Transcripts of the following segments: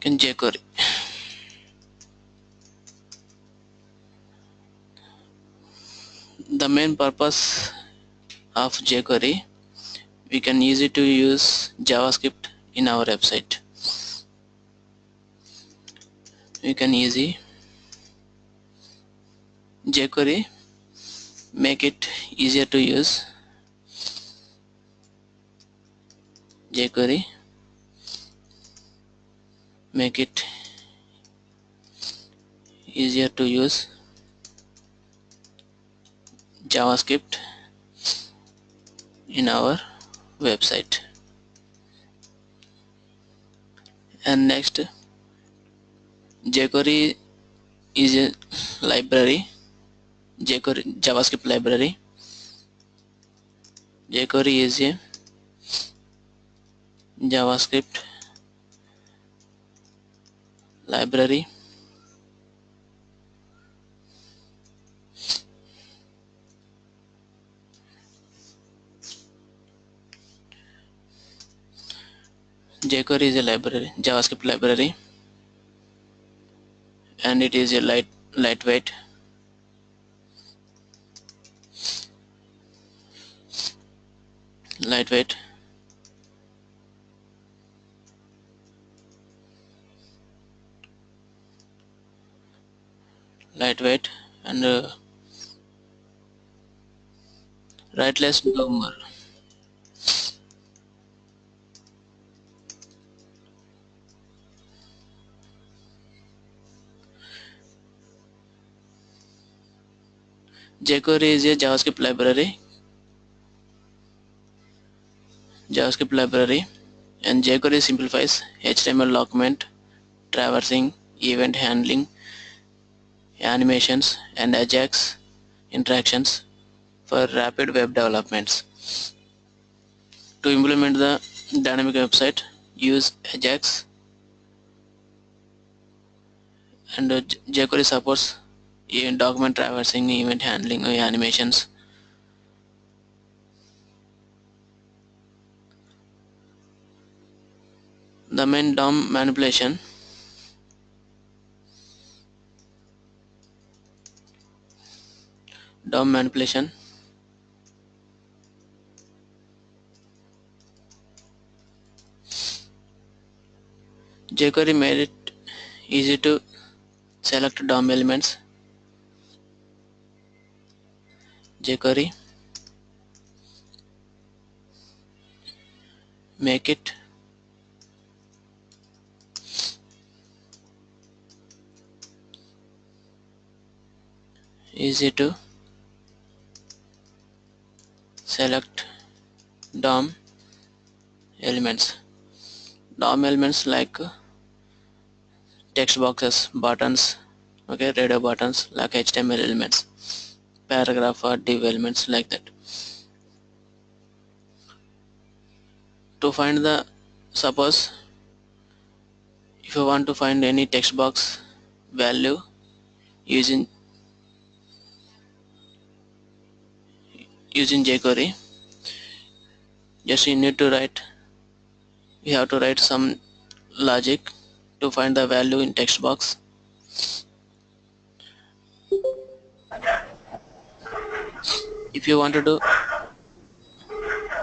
in jQuery. The main purpose of jQuery, we can easy to use JavaScript in our website. We can easy jQuery, make it easier to use jQuery, make it easier to use JavaScript in our website. And next, jQuery is a library, jQuery JavaScript library. jQuery is a JavaScript library. jQuery is a library, JavaScript library, and it is a lightweight. Lightweight. Lightweight and write less, do more. jQuery is a JavaScript library. And jQuery simplifies HTML document traversing, event handling, animations, and Ajax interactions for rapid web developments. To implement the dynamic website, use Ajax, and jQuery supports document traversing, event handling, animations. The main DOM manipulation. DOM manipulation. jQuery made it easy to select DOM elements. jQuery make it easy to select DOM elements. DOM elements like text boxes, buttons, okay, radio buttons, like HTML elements, paragraph or div elements, like that. To find the, suppose if you want to find any text box value using jQuery, just you need to write, you have to write some logic to find the value in text box. If you want to do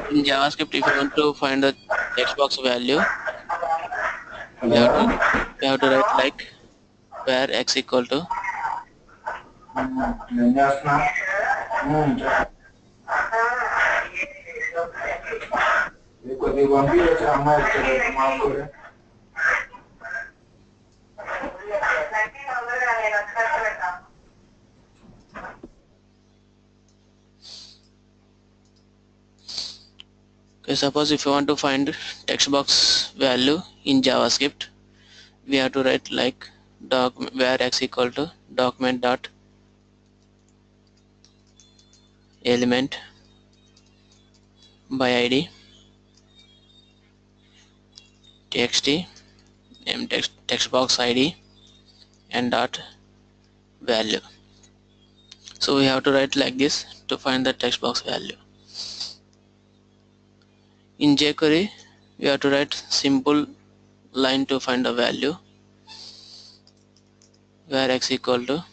in JavaScript, if you want to find the text box value, you have to write like where x equal to okay, suppose if you want to find text box value in JavaScript, we have to write like where x equal to document dot element by id txt name text box id and dot value. So we have to write like this to find the text box value. In jQuery, we have to write simple line to find the value. where x equal to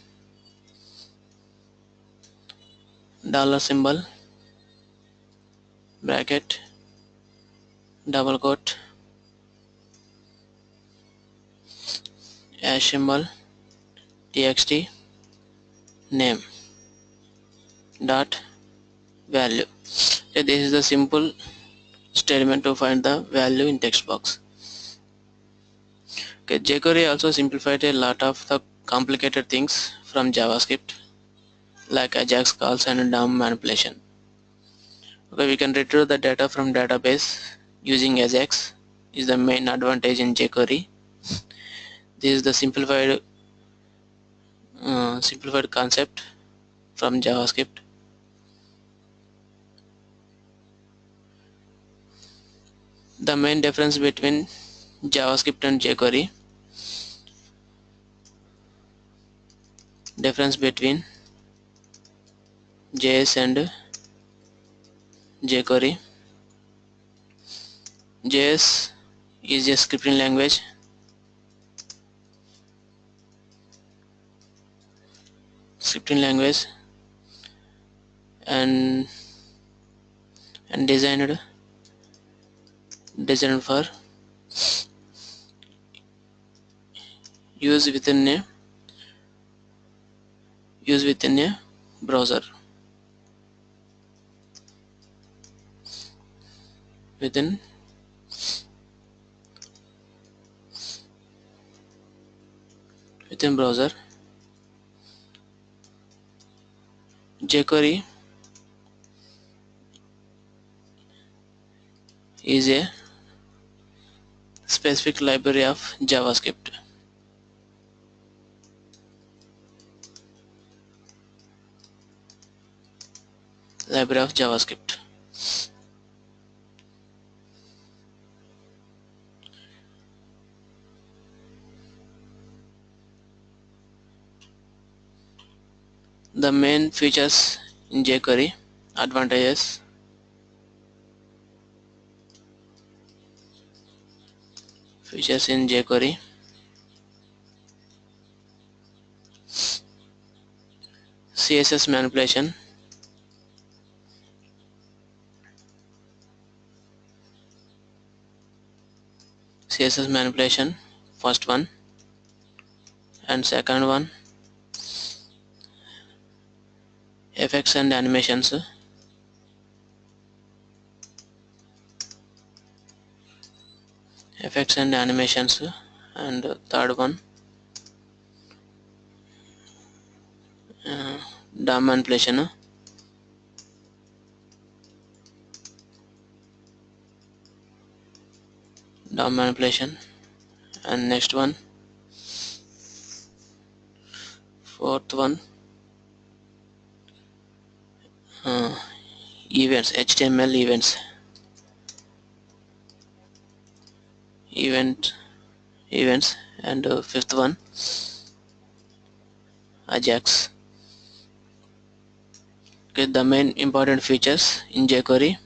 dollar symbol, bracket, double quote, hash symbol, txt, name, dot, value. So this is the simple statement to find the value in text box. Okay, jQuery also simplified a lot of the complicated things from JavaScript, like Ajax calls and DOM manipulation. Okay, we can retrieve the data from database using Ajax is the main advantage in jQuery. This is the simplified concept from JavaScript. The main difference between JavaScript and jQuery. Difference between JS and jQuery. JS is a scripting language. And designed for use within a browser. Within browser. jQuery is a specific library of JavaScript. The main features in jQuery, advantages. Features in jQuery. CSS manipulation. First one. And second one, effects and animations. And third one, DOM manipulation. And next one, fourth one, events, HTML events. And fifth one, Ajax. Okay, the main important features in jQuery: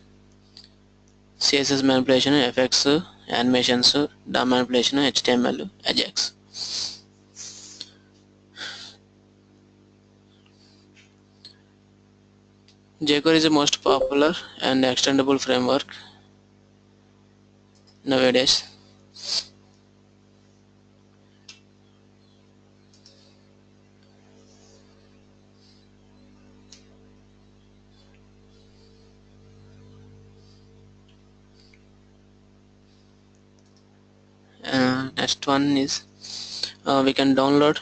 CSS manipulation, effects, animations, DOM manipulation, HTML, Ajax. jQuery is the most popular and extendable framework nowadays. Next one is we can download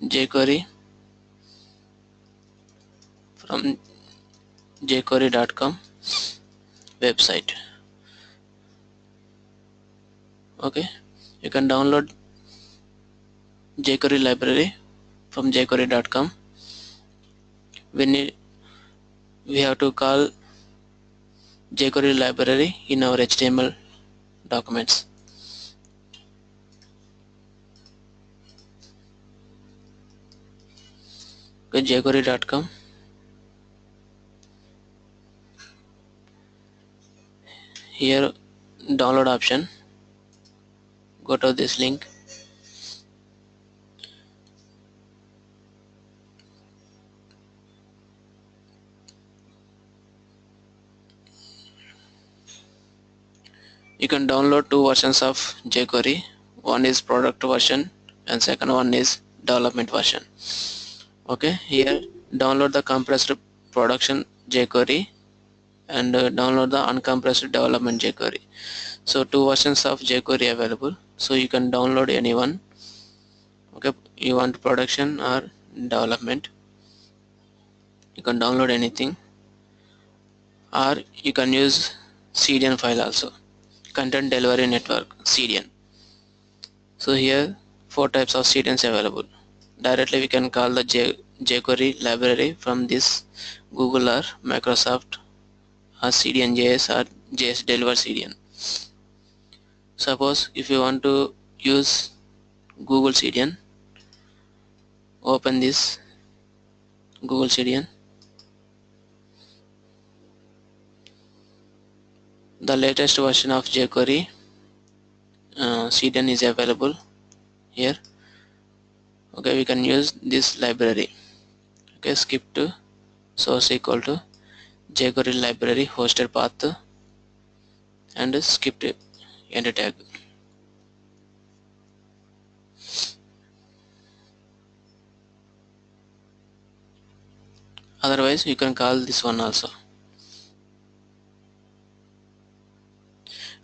jQuery from jQuery.com website. Okay, you can download jQuery library from jQuery.com. We have to call jQuery library in our HTML documents. Okay, jQuery.com. Here download option, go to this link. You can download two versions of jQuery. One is product version and second one is development version. Okay, here download the compressed production jQuery and download the uncompressed development jQuery. So two versions of jQuery available, so you can download any one. Okay, you want production or development, you can download anything, or you can use CDN file also, content delivery network CDN. So here four types of CDNs available. Directly we can call the jQuery library from this Google or Microsoft or CDN.js or JS Deliver CDN. Suppose if you want to use Google CDN, open this Google CDN. The latest version of jQuery CDN is available here. Okay, we can use this library. Okay, skip to source equal to jQuery library hosted path and skip to enter tag. Otherwise you can call this one also.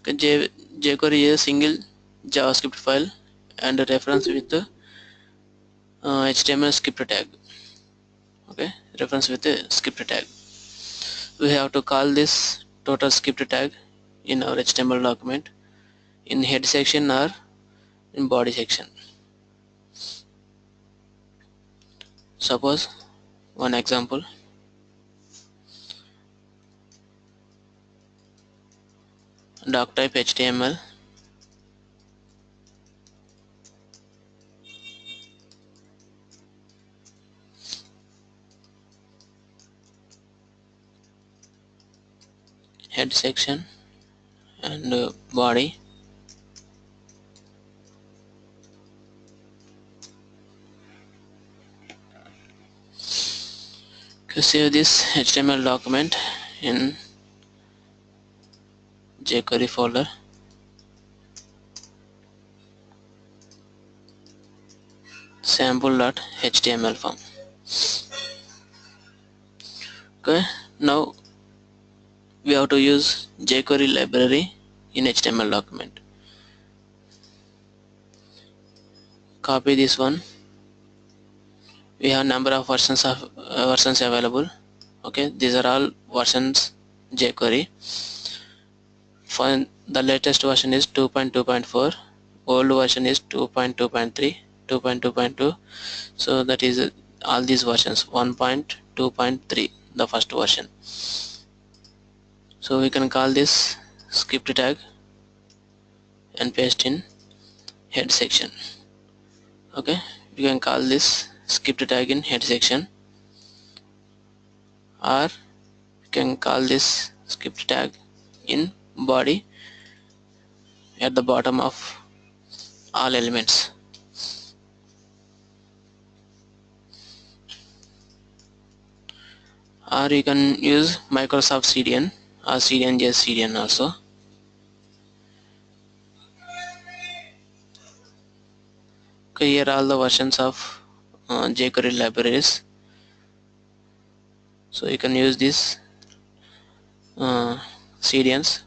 Okay, jQuery is a single JavaScript file and a reference with the HTML script tag. Okay, reference with the script tag. We have to call this total script tag in our HTML document in head section or in body section. Suppose one example, doc type HTML, head section and body. Okay, save this HTML document in jQuery folder. Sample.html form. Okay, now we have to use jQuery library in HTML document. Copy this one. We have number of versions available. Okay, these are all versions jQuery. For the latest version is 2.2.4, old version is 2.2.3, 2.2.2. so that is all these versions 1.2.3, the first version. So we can call this script tag and paste in head section. Okay, you can call this script tag in head section, or you can call this script tag in body at the bottom of all elements. Or you can use Microsoft CDN or CDN.js CDN also. Okay, here are all the versions of jQuery libraries. So you can use these CDNs.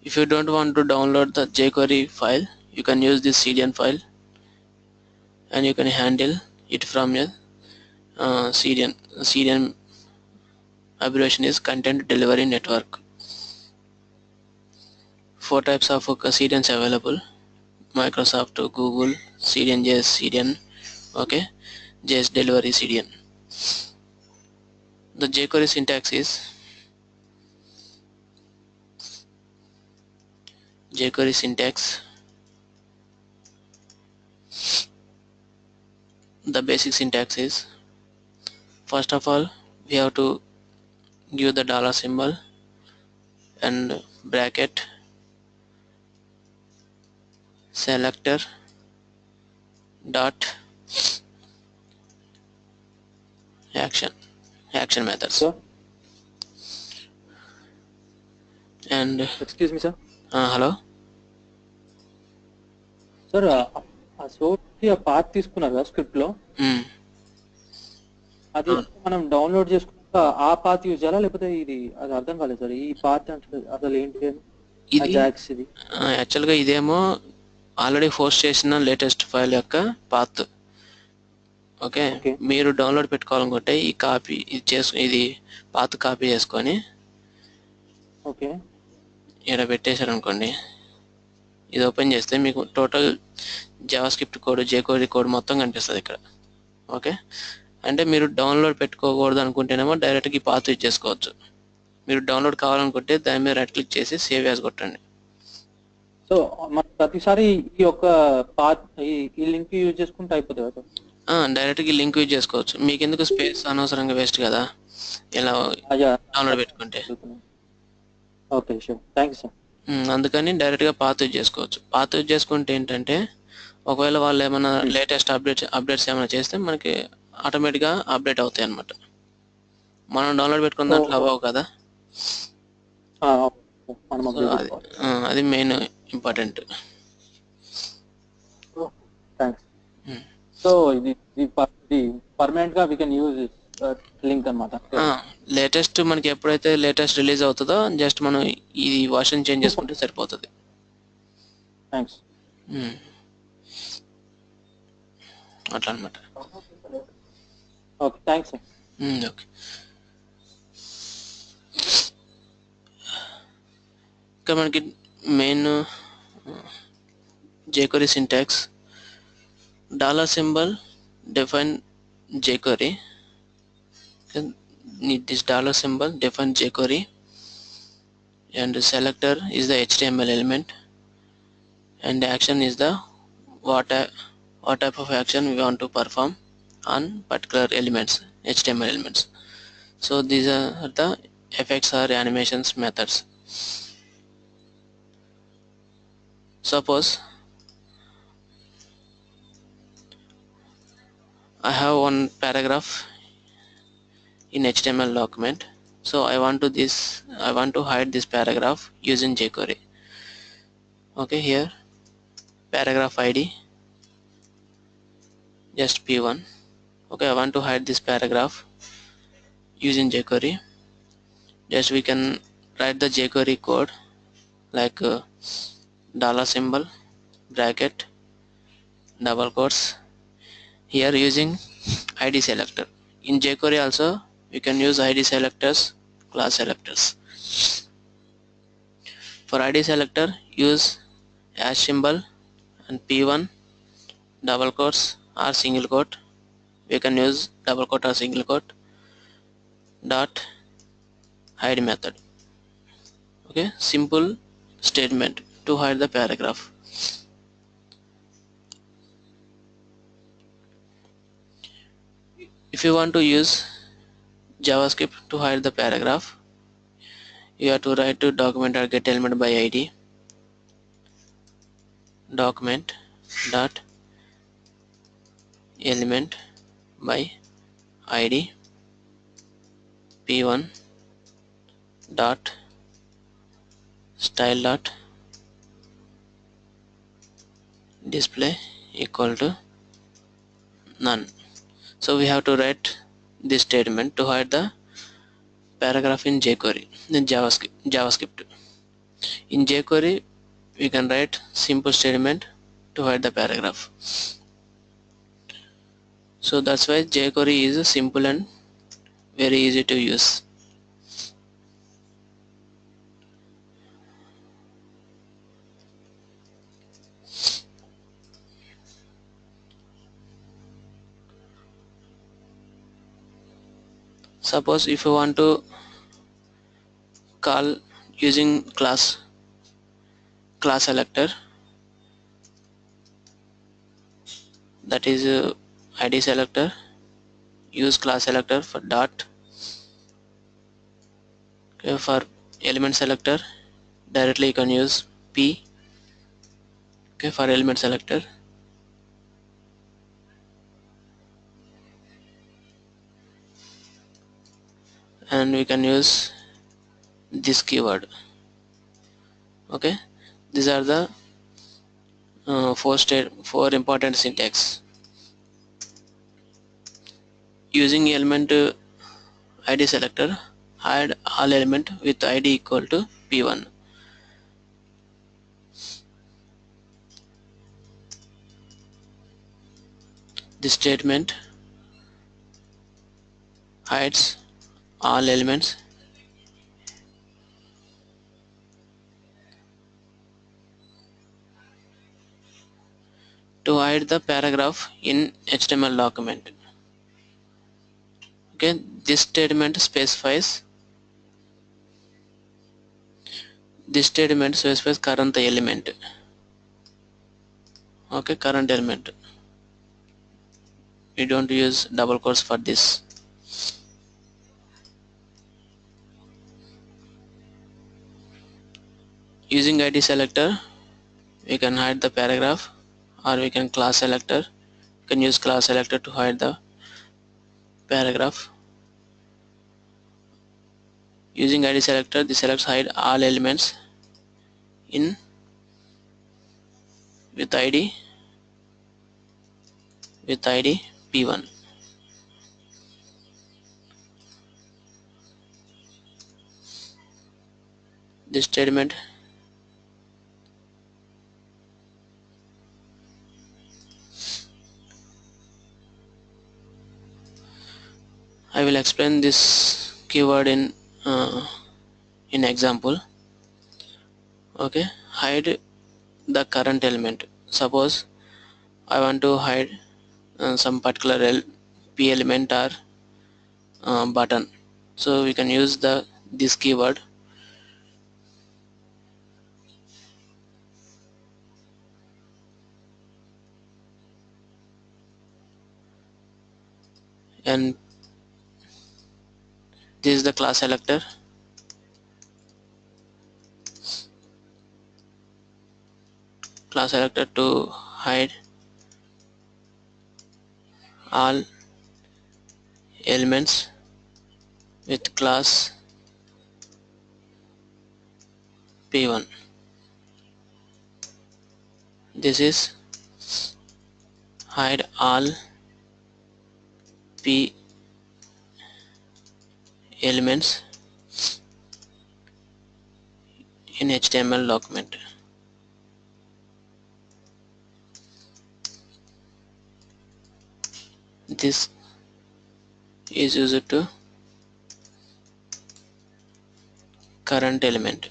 If you don't want to download the jQuery file, you can use this CDN file and you can handle it from your CDN. CDN abbreviation is Content Delivery Network. Four types of CDNs available: Microsoft, Google, CDN.js CDN, okay, JS Delivery CDN. The jQuery syntax is jQuery syntax. The basic syntax is, first of all, we have to give the dollar symbol and bracket selector dot action methods. Sir, And excuse me, sir. hello. Sir, ఆ source ఆ path తీసుకున్నారు కదా script లో, అది మనం download చేసుకున్నాక ఆ path use చేయాలా లేకపోతే ఇది, అది అర్థం కాలేదు సార్. ఈ పాత్ అంటే అసలు ఏంటి ఇది జాక్స్ ఇది? యాక్చువల్గా ఇదేమో ఆల్రెడీ హోస్ట్ చేసిన లేటెస్ట్ ఫైల్ యొక్క పాత్. ఓకే, మీరు డౌన్లోడ్ పెట్టుకోవాలనుకుంటే ఈ కాపీ ఇది పాత్ కాపీ చేసుకొని ఓకే ఇక్కడ పెట్టేశారు అనుకోండి. ఇది ఓపెన్ చేస్తే మీకు total JavaScript code, jQuery code మొత్తం కనిపిస్తుంది ఇక్కడ. ఓకే, అంటే మీరు డౌన్లోడ్ పెట్టుకోకూడదు అనుకుంటేనేమో డైరెక్ట్గా ఈ పాత్ యూజ్ చేసుకోవచ్చు. మీరు డౌన్లోడ్ కావాలనుకుంటే దాని మీద రైట్ క్లిక్ చేసి సేవ్ యాజ్ కొట్టండి. సో మనం ప్రతిసారి ఈ యొక్క పాత్ ఈ లింక్ యూజ్ చేసుకుంటే అయిపోతుంది కదా? డైరెక్ట్గా లింక్ యూజ్ చేసుకోవచ్చు. మీకు ఎందుకు స్పేస్ అనవసరంగా వేస్ట్ కదా ఇలా డౌన్లోడ్ పెట్టుకుంటే. Okay sure, thank you sir. అందుకని డైరెక్ట్గా పాత్ యూజ్ చేసుకోవచ్చు. పాత్ యూజ్ చేసుకుంటే ఏంటంటే ఒకవేళ వాళ్ళు ఏమైనా లేటెస్ట్ అప్డేట్స్ ఏమైనా చేస్తే మనకి ఆటోమేటిక్గా అప్డేట్ అవుతాయి అన్నమాట. మనం డౌన్లోడ్ పెట్టుకున్న దాంట్లో అవ్వవు కదా. అది మెయిన్ ఇంపార్టెంట్. థ్యాంక్స్. సో ఇది పర్మనెంట్ గా వి కెన్ యూజ్ లింక్ అన్నమాట. లేటెస్ట్ మనకి ఎప్పుడైతే లేటెస్ట్ రిలీజ్ అవుతుందో జస్ట్ మనం ఈ వర్షన్ చేంజ్ చేసుకుంటే సరిపోతుంది. థ్యాంక్స్. అట్లా అన్నమాట. Okay, thanks sir. ఓకే, ఇంకా మనకి main jQuery syntax, dollar symbol define jQuery. Need this dollar symbol define jQuery, and selector is the HTML element, and action is the what type of action we want to perform on particular elements, HTML elements. So these are the effects or animations methods. Suppose I have one paragraph in HTML document, so I want to hide this paragraph using jQuery. Okay, here paragraph ID just p1. Okay, I want to hide this paragraph using jQuery. Just we can write the jQuery code like dollar symbol bracket double quotes, here using id selector. In jQuery also we can use id selectors, class selectors. For id selector use hash symbol and p1 double quotes or single quote. We can use double quote or single quote dot hide method. Okay, simple statement to hide the paragraph. If you want to use JavaScript to hide the paragraph, you have to write to document or get element by id document dot element by id p1 dot style dot display equal to none. So we have to write this statement to hide the paragraph in jQuery, in JavaScript. In jQuery we can write simple statement to hide the paragraph. So that's why jQuery is simple and very easy to use. Suppose if you want to call using class class selector, that is id selector. Use class selector for dot. Okay, for element selector directly you can use p. Okay, for element selector. And we can use this keyword. Okay, these are the four important syntax. Using element id selector, hide all element with id equal to p1. This statement hides all elements to hide the paragraph in HTML document. Okay, this statement specifies current element. Okay, current element. We don't use double quotes for this. Using id selector, we can hide the paragraph, or we can class selector. You can use class selector to hide the paragraph. Using id selector, the selects hide all elements in with id p1. This statement I will explain this keyword in example. Okay, hide the current element. Suppose I want to hide some particular p element or button, so we can use this keyword. And this is the class selector. Class selector to hide all elements with class p1. This is hide all p elements in HTML document. This is used to current element.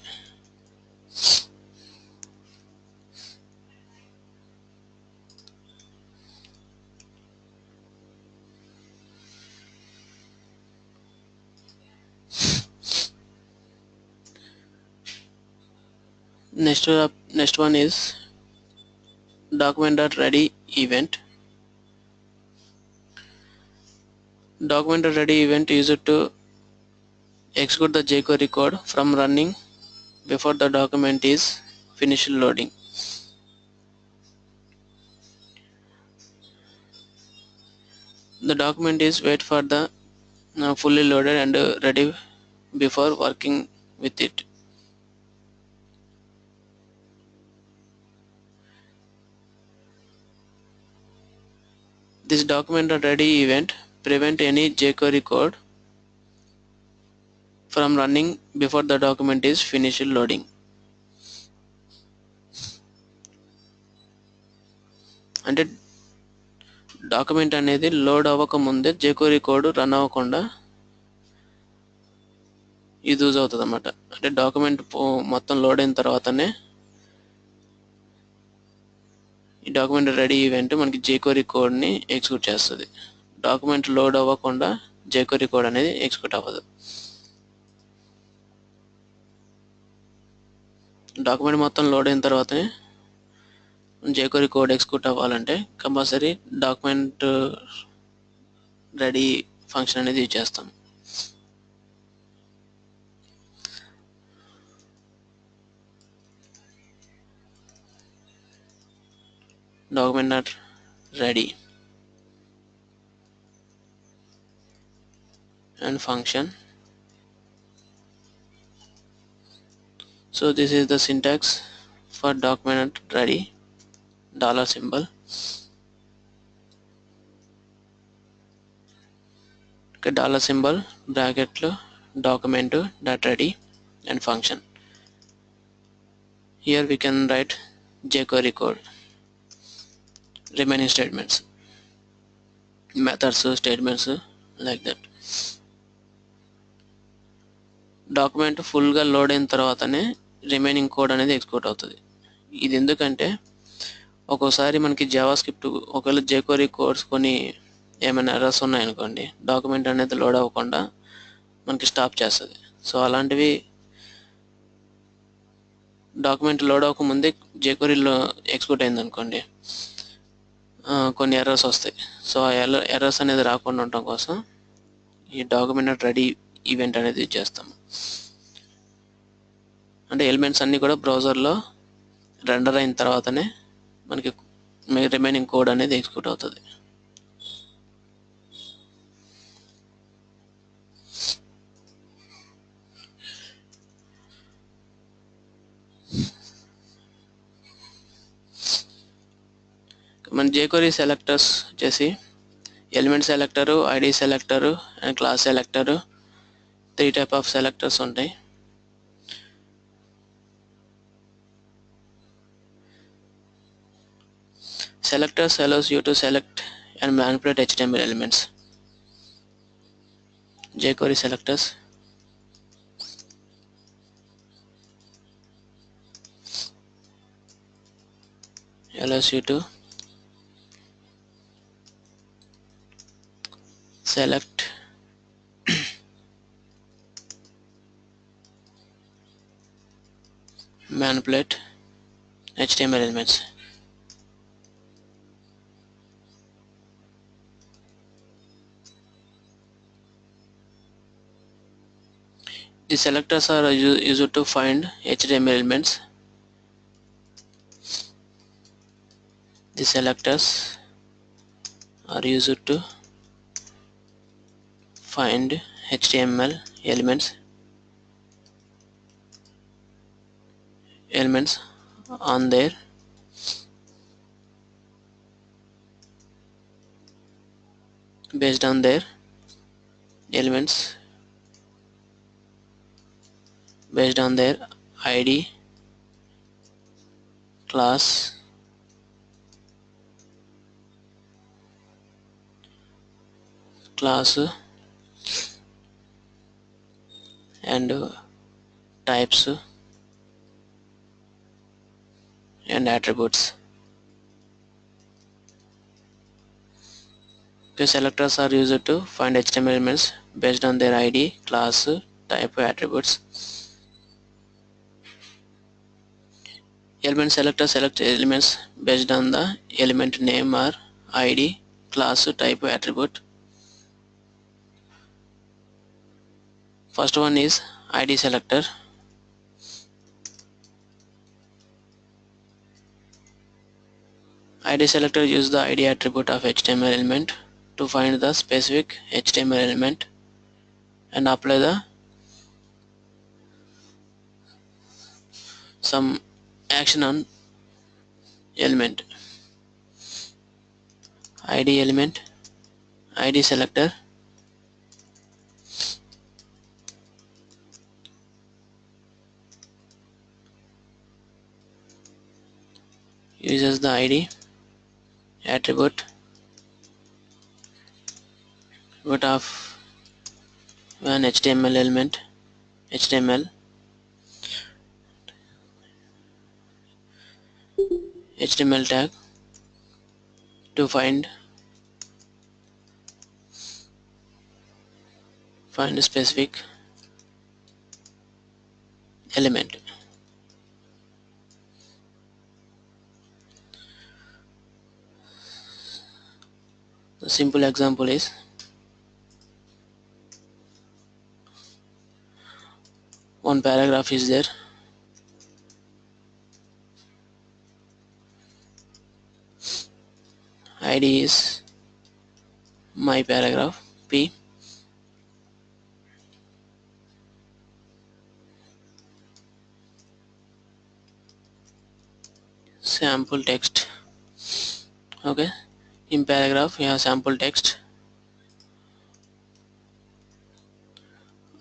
Next one is document.ready event. Document.ready event used to execute the jQuery code from running before the document is finished loading. The document is wait for the fully loaded and ready before working with it. This document.ready event prevent any jQuery code from running before the document is finished loading. అంటే document అనేది load అవ్వక ముందే jQuery code run అవ్వకుండా ఇది use అవుతుంది అన్నమాట. అంటే document మొత్తం లోడ్ అయిన తర్వాతనే ఈ డాక్యుమెంట్ రెడీ ఈవెంట్ మనకి jQuery కోడ్ని ఎగ్జిక్యూట్ చేస్తుంది. డాక్యుమెంట్ లోడ్ అవ్వకుండా jQuery కోడ్ అనేది ఎగ్జిక్యూట్ అవ్వదు. డాక్యుమెంట్ మొత్తం లోడ్ అయిన తర్వాతనే jQuery కోడ్ ఎగ్జిక్యూట్ అవ్వాలంటే కంపల్సరీ డాక్యుమెంట్ రెడీ ఫంక్షన్ అనేది యూజ్ చేస్తాం. Document not ready and function. So this is the syntax for document ready dollar symbol. Okay, dollar symbol bracket lo document dot ready and function. Here we can write jQuery code, remaining statements, methods, statements like that. Document ఫుల్గా load అయిన తర్వాతనే remaining code అనేది execute అవుతుంది. ఇది ఎందుకంటే ఒక్కోసారి మనకి Java script ఒకవేళ jQuery కోడ్స్ కొన్ని ఏమైనా ఎర్రర్స్ ఉన్నాయనుకోండి, డాక్యుమెంట్ అనేది లోడ్ అవ్వకుండా మనకి స్టాప్ చేస్తుంది. సో అలాంటివి డాక్యుమెంట్ లోడ్ అవ్వకముందే jQueryలో ఎగ్జిక్యూట్ అయింది అనుకోండి, కొన్ని ఎర్రర్స్ వస్తాయి. సో ఆ ఎర్రర్స్ అనేది రాకుండా ఉండటం కోసం ఈ డాక్యుమెంట్ రెడీ ఈవెంట్ అనేది యూజ్ చేస్తాము. అంటే ఎలిమెంట్స్ అన్నీ కూడా బ్రౌజర్లో రెండర్ అయిన తర్వాతనే మనకి రిమైనింగ్ కోడ్ అనేది ఎగ్జిక్యూట్ అవుతుంది. మన jQuery సెలెక్టర్స్ వచ్చేసి element selector, ID selector and class selector, 3 type of selectors ఉంటాయి. Selectors allows you to select and manipulate HTML elements. jQuery selectors allows you to select manipulate HTML elements. The selectors are used to find HTML elements. The selectors are used to find HTML elements on their based on their elements based on their ID, class, and types and attributes. The selectors are used to find HTML elements based on their ID, class, type, attributes. Element selector selects elements based on the element name or ID, class, type, attribute. First one is ID selector. ID selector uses the ID attribute of HTML element to find the specific HTML element and apply the some action on element. ID selector uses the ID attribute of an HTML element, HTML tag to find a specific element. simple example is one paragraph is there. ID is my paragraph P. Sample text. Okay, in paragraph we have sample text.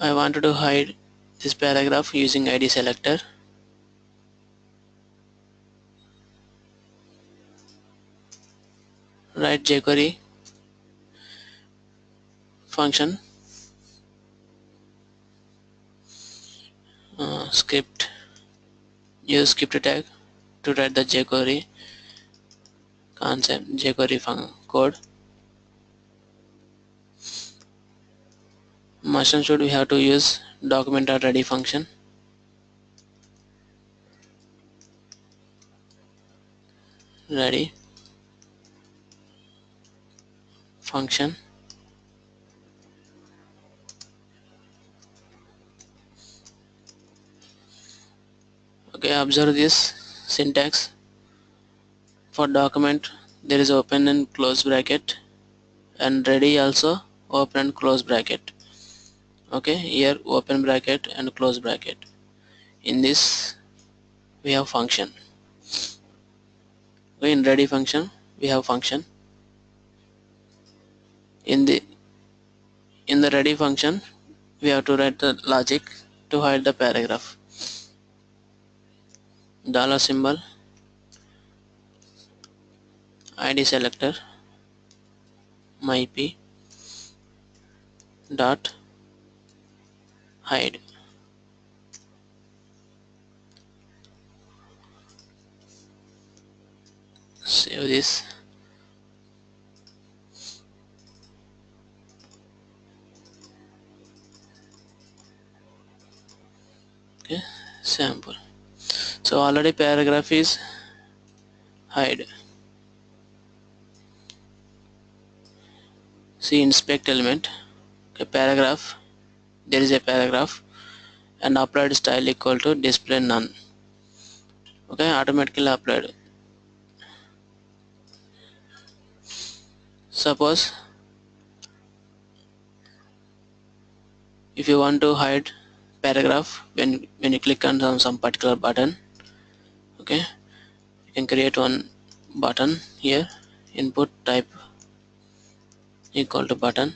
I wanted to hide this paragraph using ID selector. Write jQuery function script. Use script tag to write the jQuery concept, jQuery code. Must and should we have to use document.ready function. Ready function. Okay, observe this syntax. For document there is open and close bracket, and ready also open and close bracket. Okay, here open bracket and close bracket. In this we have function. Okay, in ready function we have function. In the ready function we have to write the logic to hide the paragraph. Dollar symbol, ID selector, my P dot hide. Save this. Okay, sample. So already paragraph is hide. See inspect element. Okay, paragraph. There is a paragraph and applied style equal to display none. Okay, automatically applied. Suppose if you want to hide paragraph when you click on some particular button, okay, you can create one button here. Input type equal to button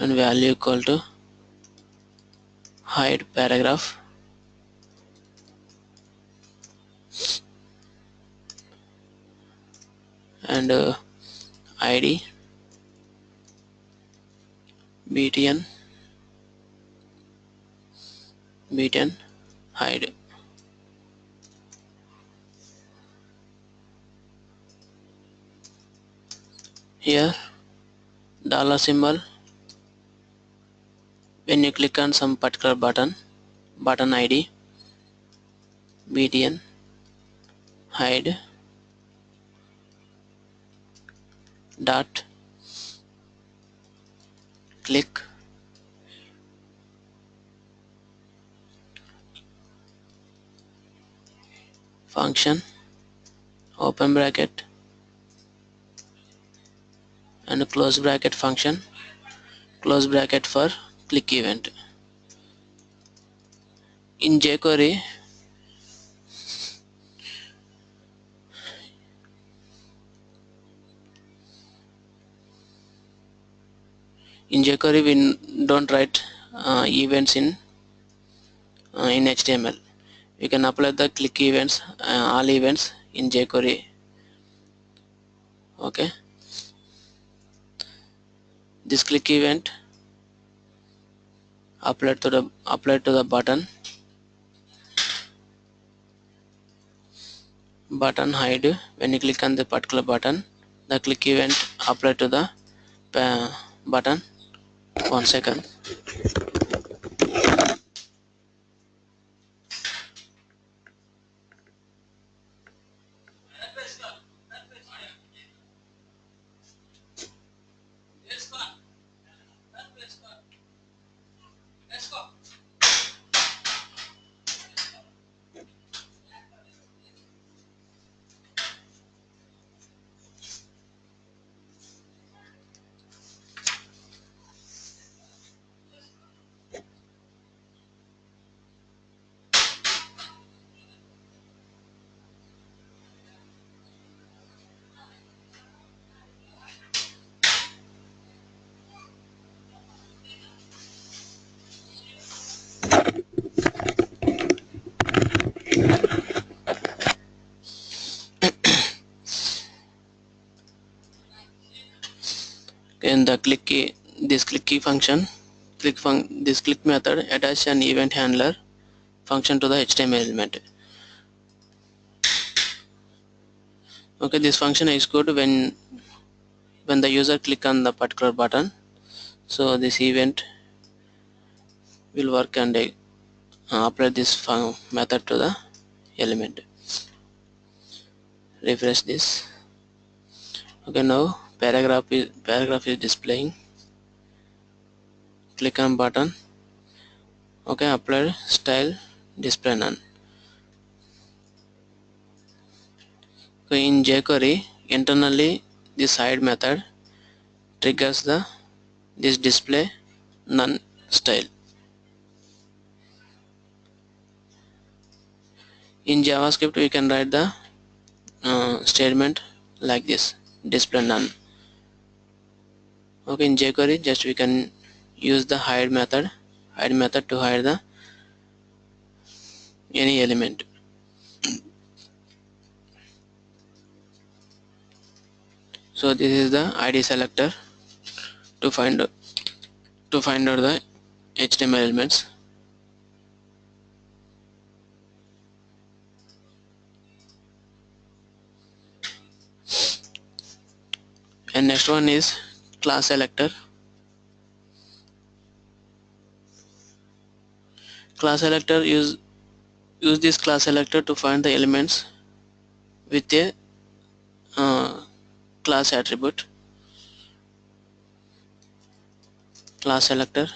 and value equal to hide paragraph, and ID btn hide. Here dollar symbol when you click on some particular button ID btn hide dot click function open bracket and close bracket function close bracket for click event. In jQuery we don't write events in HTML. We can apply the click events, all events in jQuery. Okay, this click event applied to the button hide. When you click on the particular button, the click event applied to the button. 1 second. In the click key, this click key function, this click method attach an event handler function to the HTML element. Okay, this function is good when the user click on the particular button, so this event will work and apply this method to the element. Refresh this. Okay, now paragraph is displaying. Click on button. Okay, apply style display none. So in jQuery, internally this hide method triggers this display none style. In JavaScript we can write the statement like this, display none. Okay, in jQuery just we can use the hide method to hide the any element. So this is the ID selector to find out the HTML elements. And next one is class selector. Class selector use this class selector to find the elements with a class attribute. Class selector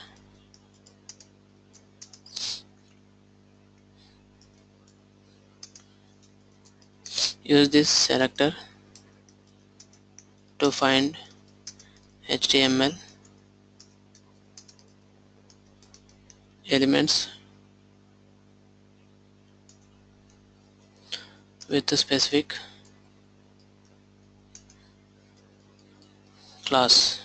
use this selector to find HTML elements with a specific class.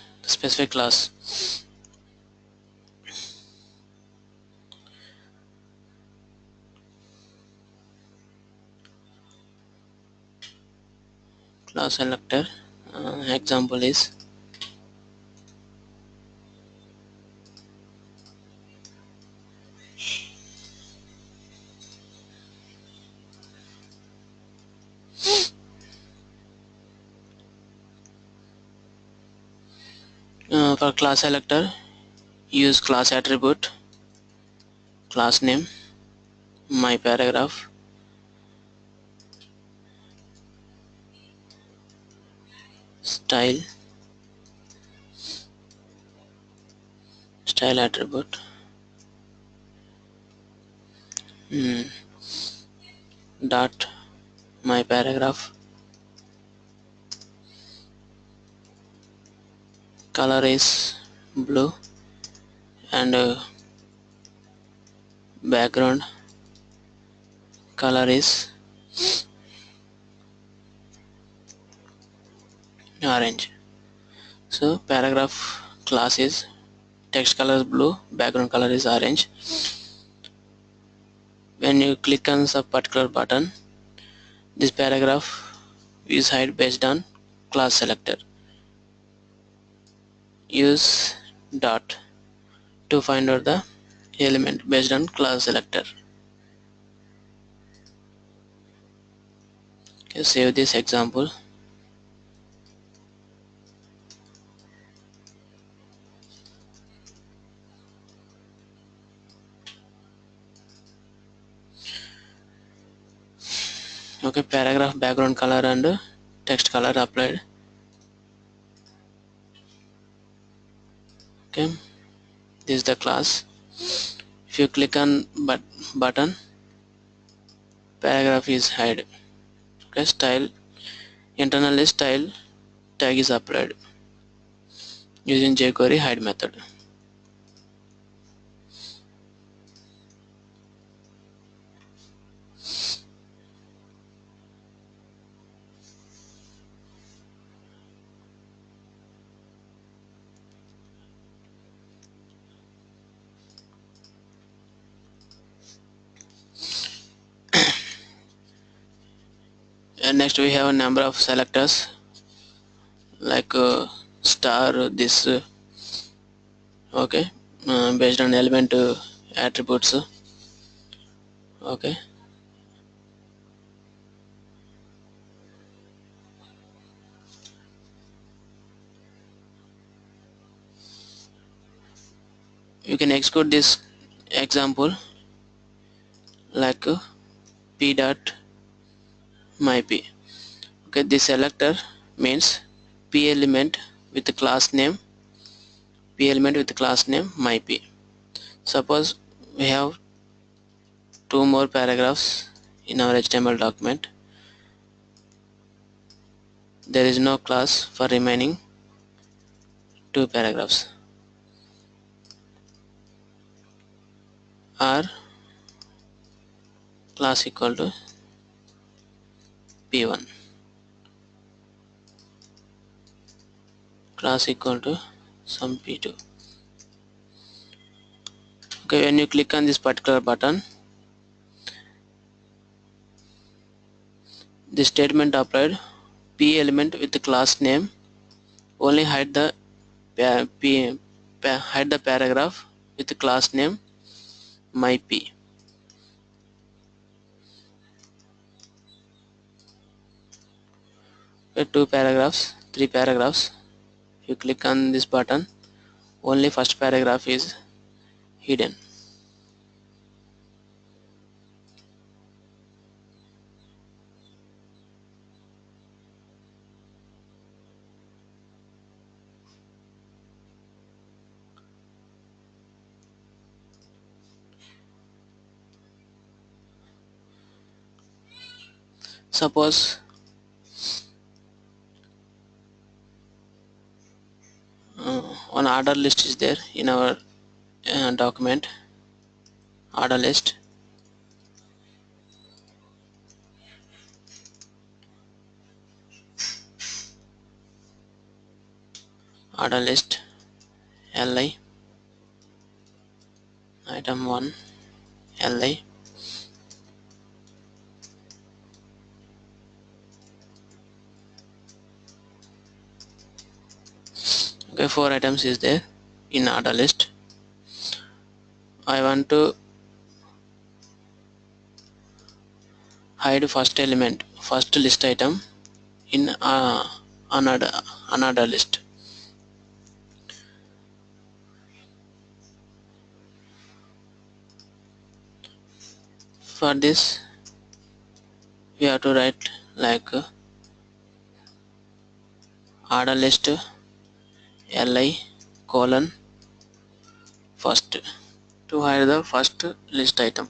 Class selector example is for class selector use class attribute, class name, my paragraph, style attribute, dot my paragraph, color is blue, and background color is orange. So paragraph class is text color is blue, background color is orange. When you click on the particular button, this paragraph is hide based on class selector. Use dot to find out the element based on class selector. Okay, save this example. Okay, paragraph background color and text color applied. Okay, this is the class. If you click on button, paragraph is hide. Okay, style internally style tag is applied using jQuery hide method. And next we have a number of selectors like star this okay, based on element attributes. Okay, you can execute this example like p dot myp. Okay, this selector means p element with the class name myp. Suppose we have two more paragraphs in our HTML document. There is no class for remaining two paragraphs. R class equal to p1, class equal to some p2. Okay, when you click on this particular button, the statement applied p element with the class name only hide the hide the paragraph with the class name myp. Two paragraphs, three paragraphs. You click on this button, only first paragraph is hidden. Suppose one order list is there in our document. Order list, li item 1 li. Okay, 4 items is there in order list. I want to hide first list item in another list. For this we have to write like order list li colon first to hide the first list item.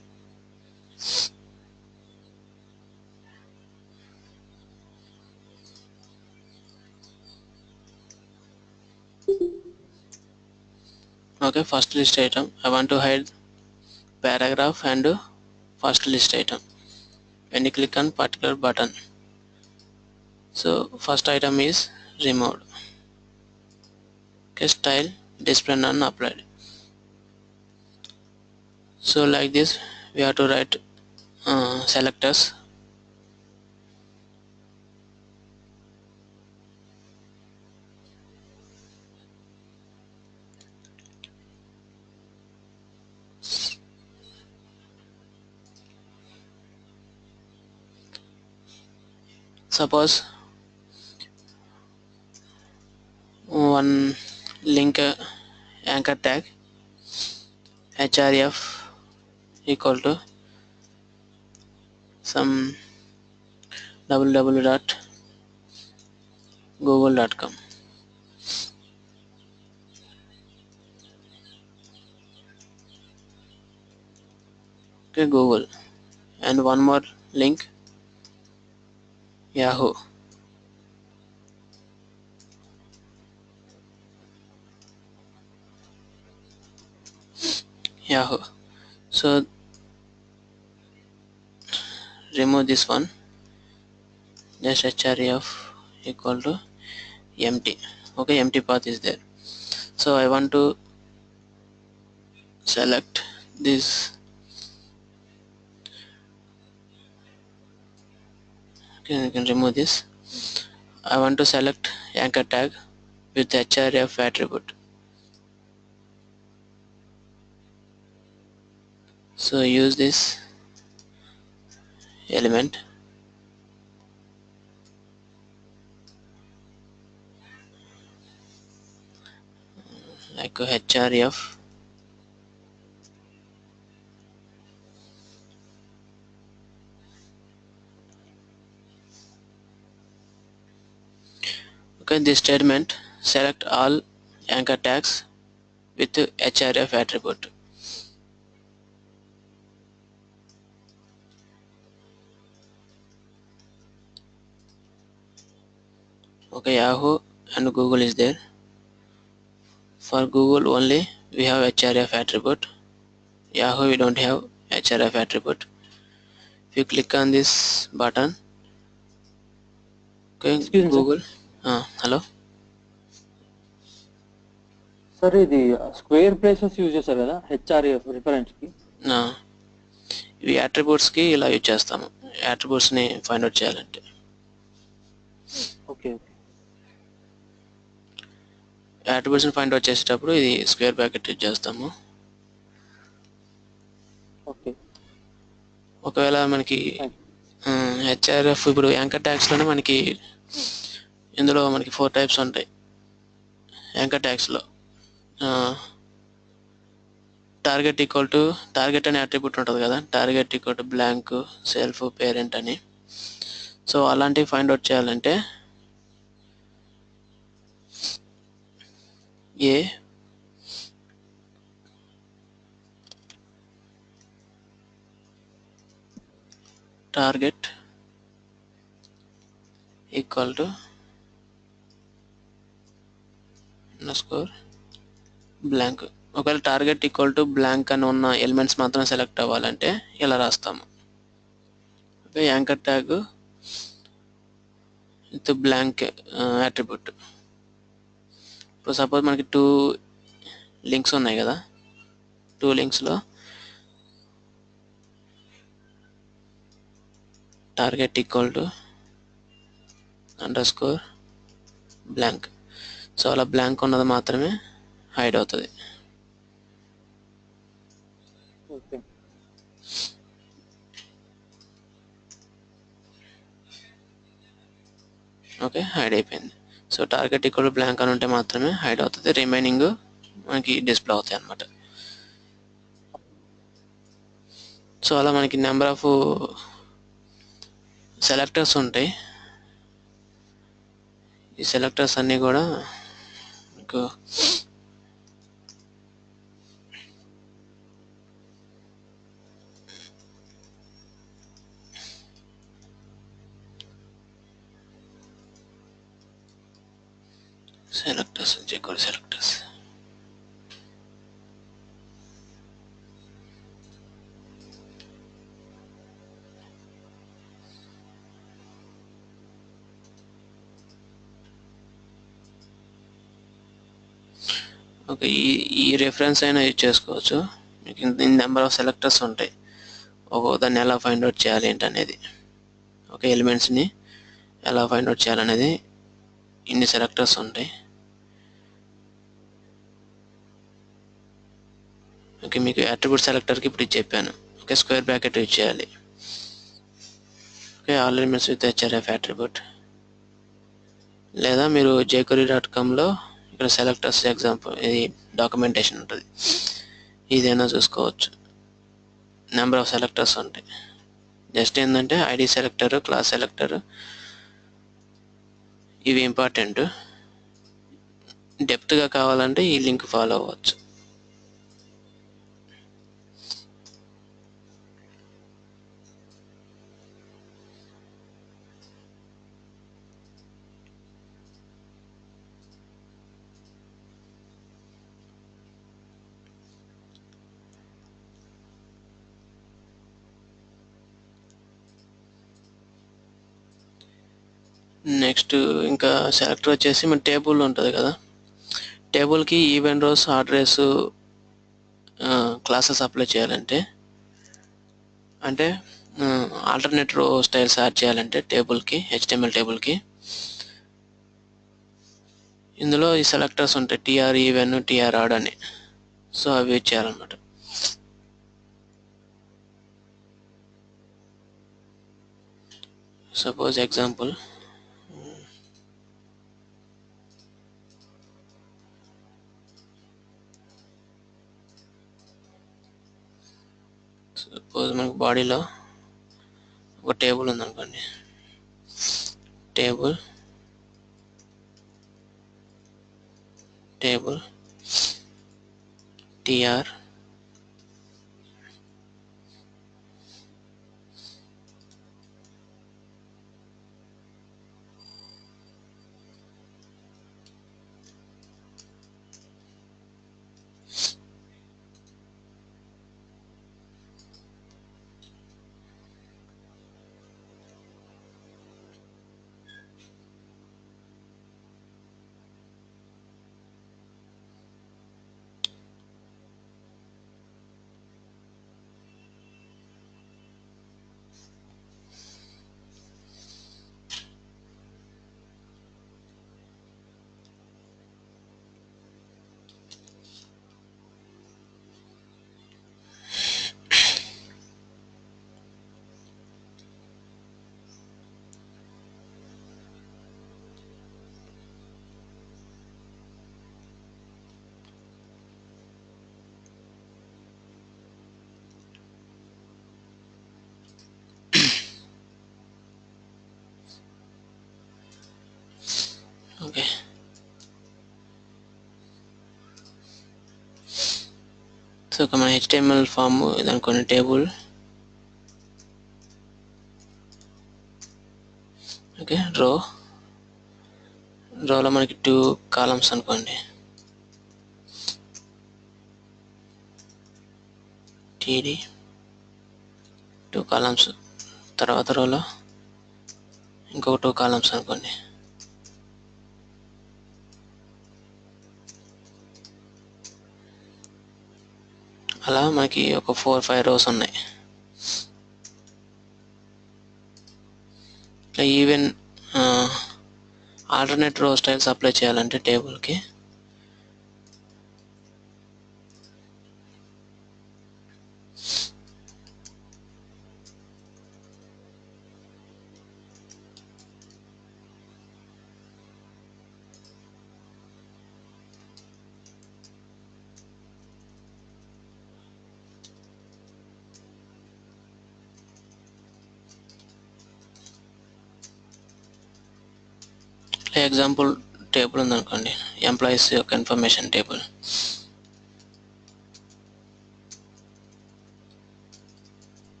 Okay, first list item I want to hide paragraph and first list item. When you click on particular button, so first item is removed. Okay, style display none applied. So like this we have to write selectors. Suppose one link anchor tag href equal to some www.google.com. Okay, Google, and one more link Yahoo. So remove this one, just href equal to empty. Okay, empty path is there. So I want to select this. Okay, you can remove this. I want to select anchor tag with href attribute. So use this element like href okay. This statement select all anchor tags with href attribute. Okay, Yahoo and Google is there. For Google only we have href attribute. Yahoo we don't have href attribute. If you click on this button, okay, Excuse me, sir. Google. Hello. Sir ఇది square places use చేస్తారు కదా HRF reference కి. ఇవి attributes కి ఇలా use చేస్తాము. attributes ని find out చేయాలంటే. Okay okay. attributes ని ఫైండ్ అవుట్ చేసేటప్పుడు ఇది స్క్వేర్ బ్రాకెట్ యూజ్ చేస్తాము. ఓకే. ఒకవేళ మనకి హెచ్ఆర్ఎఫ్ ఇప్పుడు యాంకర్ ట్యాగ్స్ లోనే మనకి ఇందులో మనకి 4 టైప్స్ ఉంటాయి. యాంకర్ ట్యాగ్స్ లో టార్గెట్ ఈక్వల్ టు టార్గెట్ అనే అట్రిబ్యూట్ ఉంటుంది కదా, target equal to blank self parent అని. సో అలాంటివి ఫైండ్ అవుట్ చేయాలంటే a target equal to underscore blank. ఒకవేళ టార్గెట్ ఈక్వల్ టు బ్లాంక్ అని ఉన్న ఎలిమెంట్స్ మాత్రం సెలెక్ట్ అవ్వాలంటే ఇలా రాస్తాము. Okay, anchor tag with blank attribute. ఇప్పుడు సపోజ్ మనకి 2 లింక్స్ ఉన్నాయి కదా, 2 లింక్స్లో target equal to underscore blank. So అలా బ్లాంక్ ఉన్నది మాత్రమే హైడ్ అవుతుంది. ఓకే. ఓకే, హైడ్ అయిపోయింది. So target equal to blank అని ఉంటే మాత్రమే హైడ్ అవుతుంది, రిమైనింగ్ మనకి డిస్ప్లే అవుతాయి అన్నమాట. సో అలా మనకి నెంబర్ ఆఫ్ సెలెక్టర్స్ ఉంటాయి. ఈ సెలెక్టర్స్ అన్నీ కూడా మీకు సెలెక్టర్స్ జేక్వెరీ సెలెక్టర్స్. ఓకే, ఈ రెఫరెన్స్ అయినా యూజ్ చేసుకోవచ్చు. మీకు ఇన్ని నెంబర్ ఆఫ్ సెలెక్టర్స్ ఉంటాయి, దాన్ని ఎలా ఫైండ్ అవుట్ చేయాలి ఏంటనేది. ఓకే, ఎలిమెంట్స్ని ఎలా ఫైండ్ అవుట్ చేయాలనేది ఇన్ని సెలెక్టర్స్ ఉంటాయి. ఓకే, మీకు అట్రిబ్యూట్ సెలెక్టర్కి ఇప్పుడు ఇది చెప్పాను. ఓకే, స్క్వేర్ బ్రాకెట్ యూజ్ చేయాలి. Okay, all elements with href attribute. లేదా మీరు jQuery.comలో ఇక్కడ సెలెక్టర్స్ ఎగ్జాంపుల్ ఇది డాక్యుమెంటేషన్ ఉంటుంది, ఇదైనా చూసుకోవచ్చు. నెంబర్ ఆఫ్ సెలెక్టర్స్ ఉంటాయి. జస్ట్ ఏంటంటే ఐడి సెలెక్టర్, క్లాస్ సెలెక్టర్ ఇవి ఇంపార్టెంట్. డెప్త్గా కావాలంటే ఈ లింక్ ఫాలో అవ్వచ్చు. నెక్స్ట్ ఇంకా సెలెక్టర్ వచ్చేసి మన టేబుల్ ఉంటుంది కదా, టేబుల్కి even rows orders classes apply చేయాలంటే, అంటే ఆల్టర్నేట్ రో స్టైల్స్ యాడ్ చేయాలంటే టేబుల్కి, HTML టేబుల్కి ఇందులో ఈ సెలెక్టర్స్ ఉంటాయి, టీఆర్ ఈవెన్, టీఆర్ ఆడ్ అని. సో అవి యూజ్ చేయాలన్నమాట. సపోజ్ ఎగ్జాంపుల్ సపోజ్ మనకు బాడీలో ఒక టేబుల్ ఉందనుకోండి, టేబుల్ టీఆర్ ఓకే. సో ఒక మన HTML ఫామ్ ఇదనుకోండి, టేబుల్. ఓకే, రోలో మనకి 2 కాలమ్స్ అనుకోండి, టీడీ 2 కాలమ్స్, తర్వాత రోలో ఇంకొక 2 కాలమ్స్ అనుకోండి. అలా మనకి ఒక 4-5 రోస్ ఉన్నాయి. ఇట్లా even alternate row styles apply చేయాలంటే టేబుల్కి ఎగ్జాంపుల్ టేబుల్ ఉందనుకోండి, ఎంప్లాయీస్ యొక్క information table.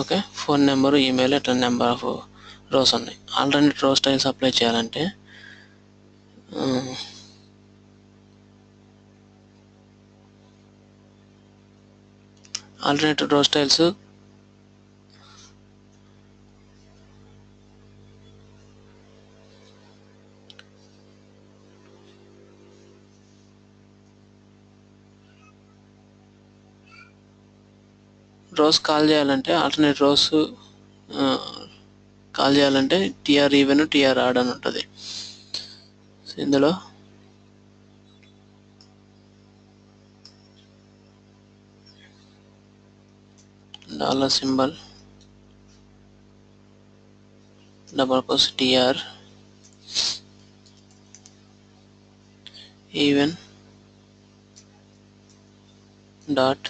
Okay, phone number, email, ఇట్లా నెంబర్ ఆఫ్ రోస్ ఉన్నాయి. ఆల్టర్నేట్ రో స్టైల్స్ అప్లై చేయాలంటే alternate row styles rows call చేయాలంటే, ఆల్టర్నేట్ రోస్ కాల్ చేయాలంటే టీఆర్ ఈవెన్, టీఆర్ ఆడ్ అని ఉంటుంది. సో ఇందులో dollar symbol, double quotes, TR even dot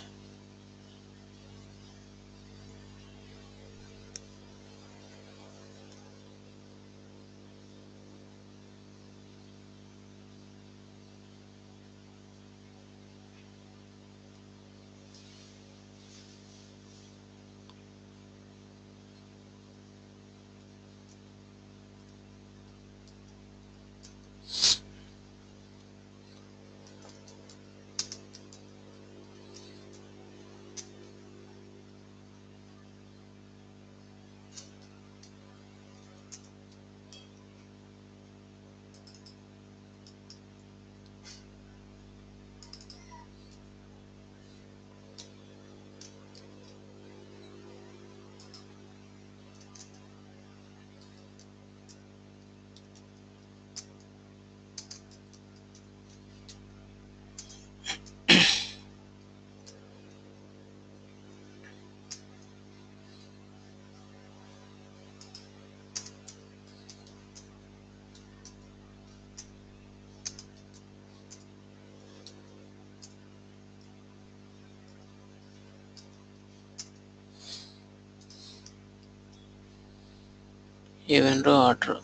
even row order.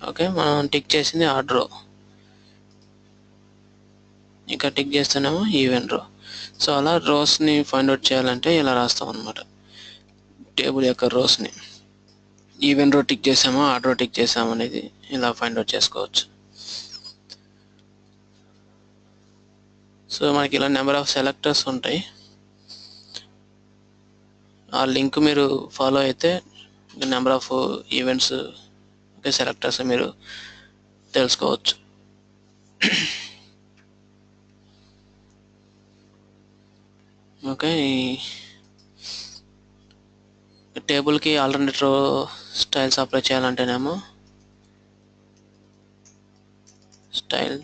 Okay, మనం tick చేసింది order. ఇంకా టిక్ చేస్తున్నాము ఈవెంట్ రో. సో అలా రోస్ని ఫైండ్ అవుట్ చేయాలంటే ఇలా రాస్తాం అనమాట. టేబుల్ యొక్క రోస్ని ఈవెంట్ రో టిక్ చేసామా ఆర్డర్ రో టిక్ చేసామా అనేది ఇలా ఫైండ్ అవుట్ చేసుకోవచ్చు. సో మనకి ఇలా నెంబర్ ఆఫ్ సెలెక్టర్స్ ఉంటాయి. ఆ లింక్ మీరు ఫాలో అయితే number of events okay selectors మీరు తెలుసుకోవచ్చు. ఓకే, ఈ టేబుల్కి ఆల్టర్నేట్ రో స్టైల్స్ అప్లై చేయాలంటేనేమో style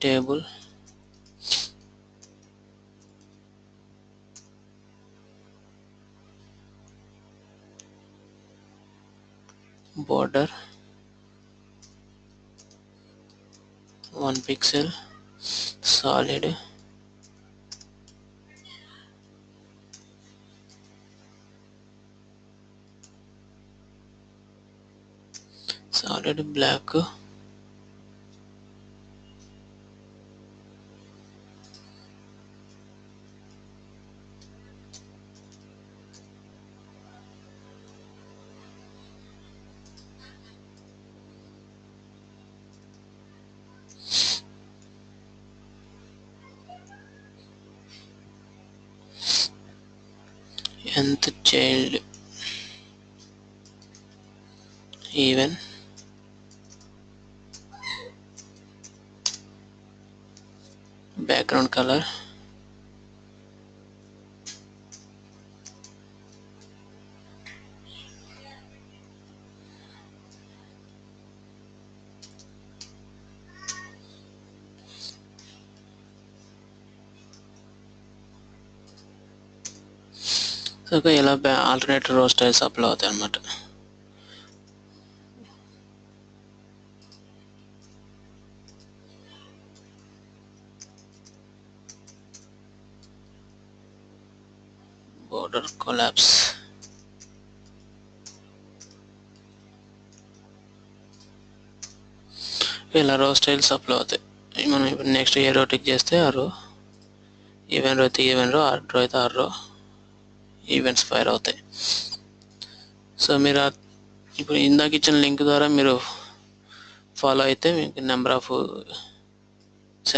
table border 1 pixel solid black nth child even background color okay ఇలా ఆల్టర్నేట్ రో స్టైల్స్ అప్లై అవుతాయి అన్నమాట. border collapse ఇలా రో స్టైల్స్ అప్లై అవుతాయి. మనం ఇప్పుడు నెక్స్ట్ ఏ రో టిక్ చేస్తే ఆ రో, ఈవెంట్ రో అయితే ఈవెంట్ రో, ఆర్డర్ రో అయితే ఆర్డర్ రో ఈవెంట్స్ ఫైర్ అవుతాయి. సో మీరు ఇప్పుడు ఇందాక ఇచ్చిన లింక్ ద్వారా మీరు ఫాలో అయితే మీకు నెంబర్ ఆఫ్